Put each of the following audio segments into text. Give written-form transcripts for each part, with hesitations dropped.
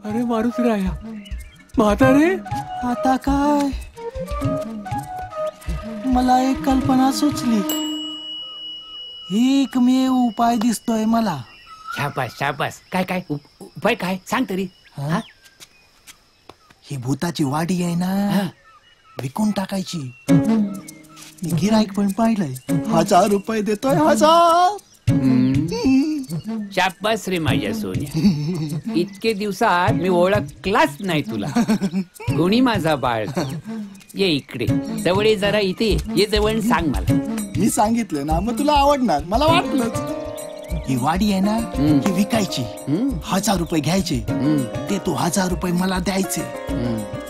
अरे मारुतीराया, म्हातारे आता काय? मला एक कल्पना सुचली. एकमेव उपाय दिसतोय मला. शाबास शाबास. काय काय उपाय काय सांग तरी. हा? ही भूताची वाडी आहे ना, विकून टाकायची. मी गिराईक पण पाहिलंय, 1000 रुपये देतोय. 1000. शाबास रे माझ्या सोन्या. इतके दिवसात मी ओळखलाच नाही तुला. कोणी माझा बाळ. ये इकडे जवळ जरा. इथे ये जवळ. सांग मला. मी सांगितलं ना, मग तुला आवडणार. मला वाटलंच. ही वाडी आहे ना, ही विकायची. 1000 रुपये घ्यायचे. ते तू 1000 रुपये मला द्यायचे.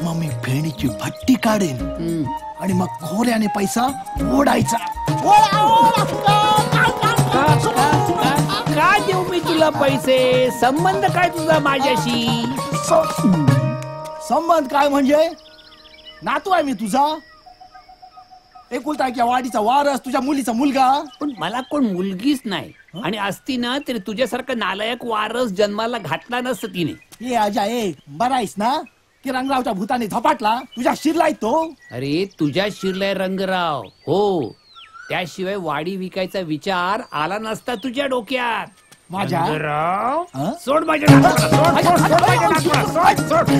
मग मी फेणीची भट्टी काढेन आणि मग खोऱ्याने पैसा ओढायचा. का देऊ मी तुला पैसे? संबंध काय तुझा माझ्याशी? संबंध काय म्हणजे? नातू आहे मी तुझा. एकुलता एक या वाडीचा वारस, तुझ्या मुलीचा मुलगा. पण मला कोण मुलगीच नाही. आणि असती ना तरी तुझ्यासारखं नालायक वारस जन्माला घातला नसतं तिने. ये आजा, ए बरा आहेस ना? की रंगरावच्या भूताने झपाटला तुझ्या शिरलाय तो. अरे तुझ्या शिरलाय रंगराव. हो, त्याशिवाय वाडी विकायचा विचार आला नसता तुझ्या डोक्यात. माझ्या रंगराव, हं? सोड माझ्या नातवाला, सोड.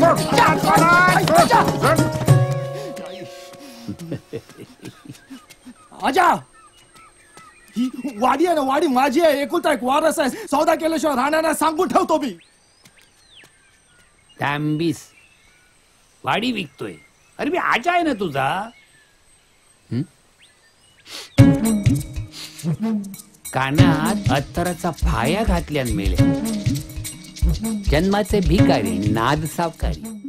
आजा, ही वाडी आहे ना, वाडी माझी आहे. एकुलता एक वारस आहे. सौदा केल्याशिवाय राहण्याला सांगून ठेवतो मी. तांबीस वाडी विकतोय. अरे मी आजा आहे ना तुझा. कानात अत्तराचा फाया घातल्यान मेले. जन्माचे भिकारी, नाद सावकारी.